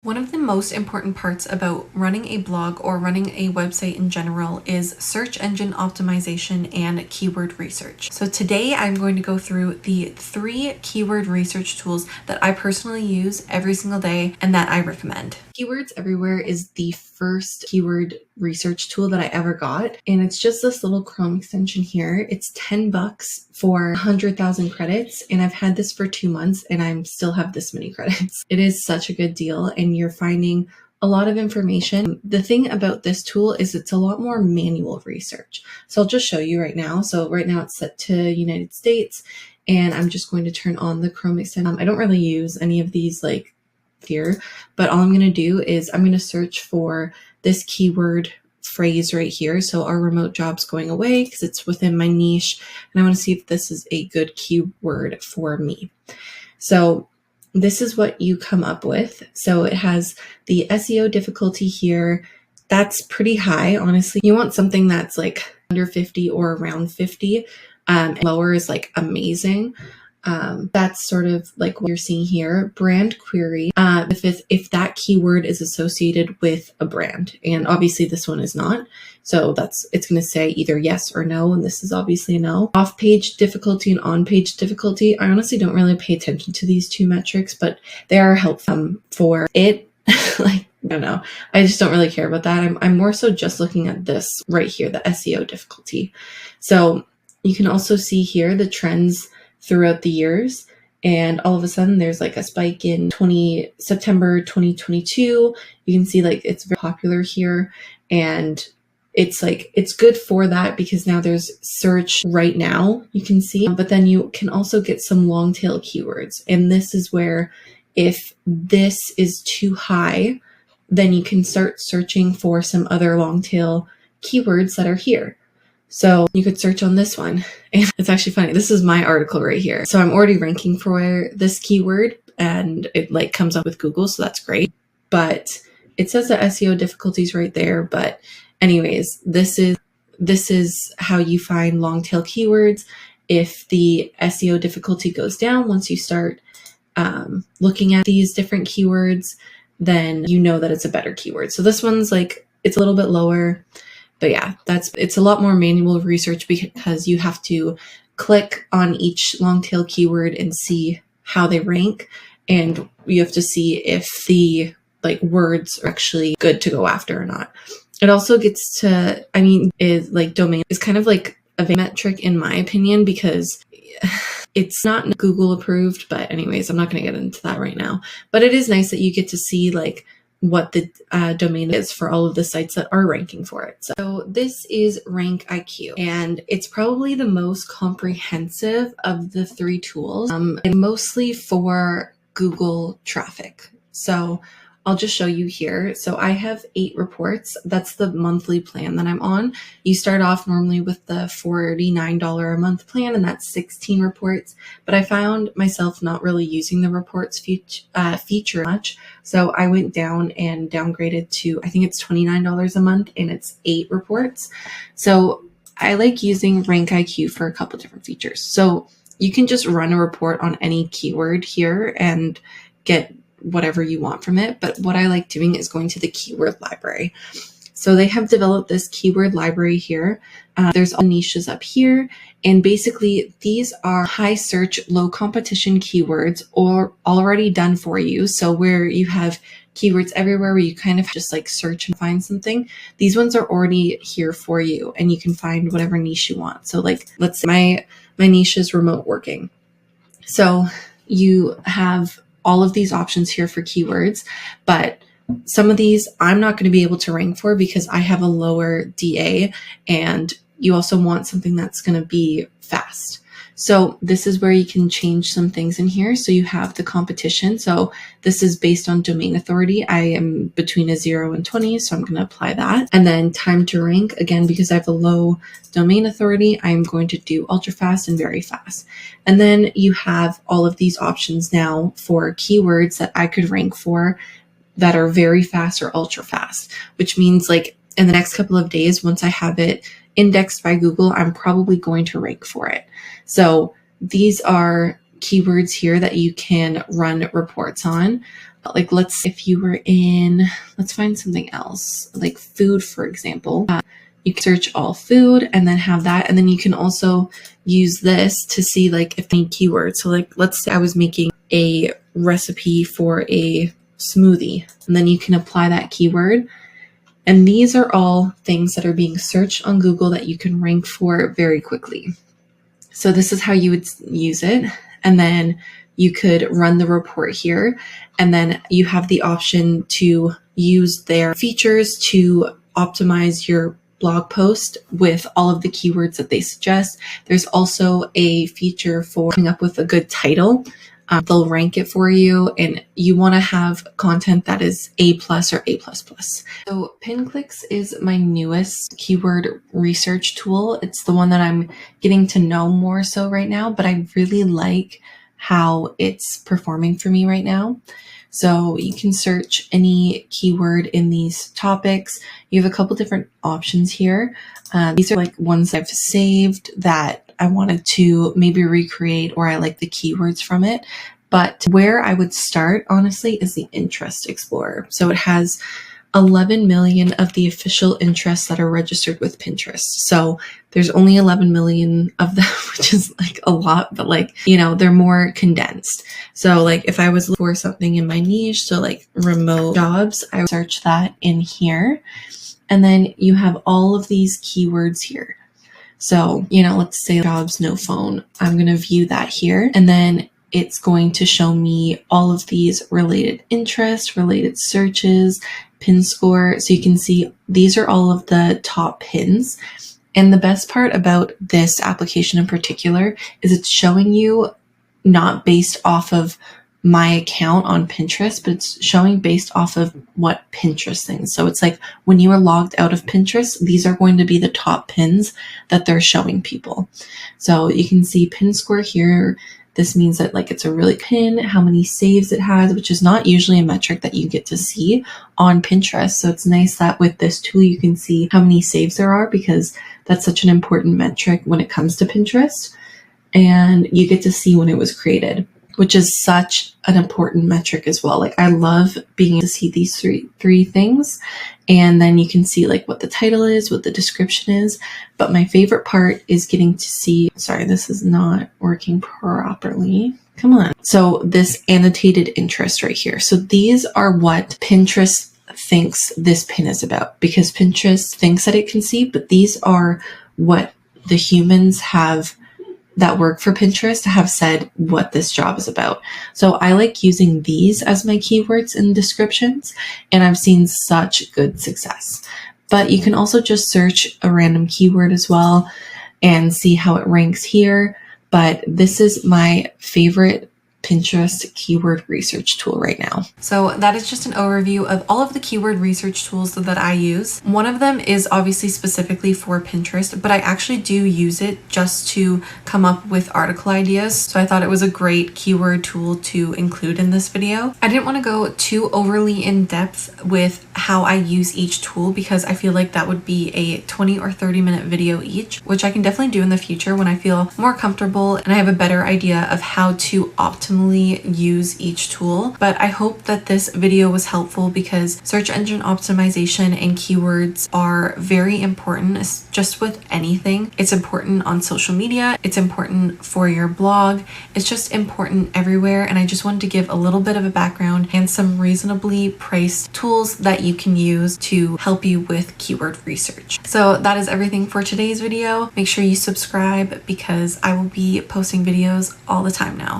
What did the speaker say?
One of the most important parts about running a blog or running a website in general is search engine optimization and keyword research. So today I'm going to go through the 3 keyword research tools that I personally use every single day and that I recommend. Keywords Everywhere is the first keyword research tool that I ever got, and it's just this little Chrome extension here. It's $10 for 100,000 credits, and I've had this for 2 months and I still have this many credits. It is such a good deal, and you're finding a lot of information. The thing about this tool is it's a lot more manual research. So I'll just show you right now. So right now it's set to United States, and I'm just going to turn on the Chrome extension. I don't really use any of these like here, but all I'm going to do is I'm going to search for this keyword phrase right here. So our remote job's going away because it's within my niche, and I want to see if this is a good keyword for me. So this is what you come up with. So it has the SEO difficulty here. That's pretty high, honestly. You want something that's like under 50 or around 50. And lower is like amazing. That's sort of like what you're seeing here. Brand query, if that keyword is associated with a brand, and obviously this one is not. So it's going to say either yes or no, and this is obviously a no. Off-page difficulty and on-page difficulty. I honestly don't really pay attention to these 2 metrics, but they are helpful for it. Like, I don't know. I just don't really care about that. I'm more so just looking at this right here, the SEO difficulty. So you can also see here the trends throughout the years, and all of a sudden there's like a spike in September 2022. You can see like it's very popular here, and it's good for that because now there's search right now, you can see, but then you can also get some long tail keywords, and this is where if this is too high, then you can start searching for some other long tail keywords that are here. So you could search on this one, and it's actually funny. This is my article right here. So I'm already ranking for this keyword, and it like comes up with Google, so that's great. But it says the SEO difficulties right there. But anyways, this is how you find long tail keywords. If the SEO difficulty goes down once you start looking at these different keywords, then you know that it's a better keyword. So this one's like, it's a little bit lower. But yeah, it's a lot more manual research because you have to click on each long tail keyword and see how they rank. And you have to see if the like words are actually good to go after or not. It also gets to, is like domain is kind of like a metric in my opinion, because it's not Google approved, but anyways, I'm not going to get into that right now. But it is nice that you get to see like what the domain is for all of the sites that are ranking for it. So this is RankIQ, and it's probably the most comprehensive of the 3 tools, and mostly for Google traffic. So I'll just show you here. So I have 8 reports. That's the monthly plan that I'm on. You start off normally with the $49 a month plan, and that's 16 reports. But I found myself not really using the reports feature much. So I went down and downgraded to, I think it's $29 a month, and it's 8 reports. So I like using RankIQ for a couple different features. So you can just run a report on any keyword here and get whatever you want from it. But what I like doing is going to the keyword library. So they have developed this keyword library here. There's all niches up here. And basically these are high search, low competition keywords or already done for you. So where you have keywords everywhere where you kind of just like search and find something, these ones are already here for you, and you can find whatever niche you want. So like, let's say my niche is remote working. So you have all of these options here for keywords, but some of these I'm not going to be able to rank for because I have a lower DA, and you also want something that's going to be fast. So this is where you can change some things in here. So you have the competition. So this is based on domain authority. I am between a 0 and 20, so I'm going to apply that. And then time to rank, again, because I have a low domain authority, I'm going to do ultra fast and very fast. And then you have all of these options now for keywords that I could rank for that are very fast or ultra fast, which means like in the next couple of days, once I have it indexed by Google, I'm probably going to rank for it. So these are keywords here that you can run reports on. Like if you were in, let's find something else, like food, for example. You can search all food and then have that. And then you can also use this to see like if any keywords. So like, let's say I was making a recipe for a smoothie, and then you can apply that keyword. And these are all things that are being searched on Google that you can rank for very quickly. So this is how you would use it. And then you could run the report here. And then you have the option to use their features to optimize your blog post with all of the keywords that they suggest. There's also a feature for coming up with a good title. They'll rank it for you, and you want to have content that is A+ or A++. So PinClicks is my newest keyword research tool. It's the one that I'm getting to know more so right now, but I really like how it's performing for me right now. So you can search any keyword in these topics. You have a couple different options here. These are like ones I've saved that I wanted to maybe recreate, or I like the keywords from it. But where I would start, honestly, is the interest explorer. So it has 11 million of the official interests that are registered with Pinterest. So there's only 11 million of them, which is like a lot, but like, you know, they're more condensed. So like if I was looking for something in my niche, so like remote jobs, I would search that in here. And then you have all of these keywords here. So, you know, let's say jobs, no phone. I'm going to view that here. And then it's going to show me all of these related interests, related searches, pin score. So you can see these are all of the top pins. And the best part about this application in particular is it's showing you not based off of my account on Pinterest, but it's showing based off of what Pinterest thinks. So it's like when you are logged out of Pinterest, these are going to be the top pins that they're showing people. So you can see pin score here. This means that like it's a really pin, how many saves it has, which is not usually a metric that you get to see on Pinterest. So it's nice that with this tool, you can see how many saves there are, because that's such an important metric when it comes to Pinterest. And you get to see when it was created, which is such an important metric as well. Like I love being able to see these three things. And then you can see like what the title is, what the description is. But my favorite part is getting to see, sorry, this is not working properly. Come on. So this annotated interest right here. So these are what Pinterest thinks this pin is about, because Pinterest thinks that it can see, but these are what the humans have that work for Pinterest have said what this job is about. So I like using these as my keywords in descriptions, and I've seen such good success. But you can also just search a random keyword as well and see how it ranks here. But this is my favorite Pinterest keyword research tool right now. So that is just an overview of all of the keyword research tools that I use. One of them is obviously specifically for Pinterest, but I actually do use it just to come up with article ideas. So I thought it was a great keyword tool to include in this video. I didn't want to go too overly in depth with how I use each tool, because I feel like that would be a 20 or 30 minute video each, which I can definitely do in the future when I feel more comfortable and I have a better idea of how to optimize use each tool. But I hope that this video was helpful, because search engine optimization and keywords are very important just with anything. It's important on social media, it's important for your blog, it's just important everywhere. And I just wanted to give a little bit of a background and some reasonably priced tools that you can use to help you with keyword research. So that is everything for today's video. Make sure you subscribe, because I will be posting videos all the time now.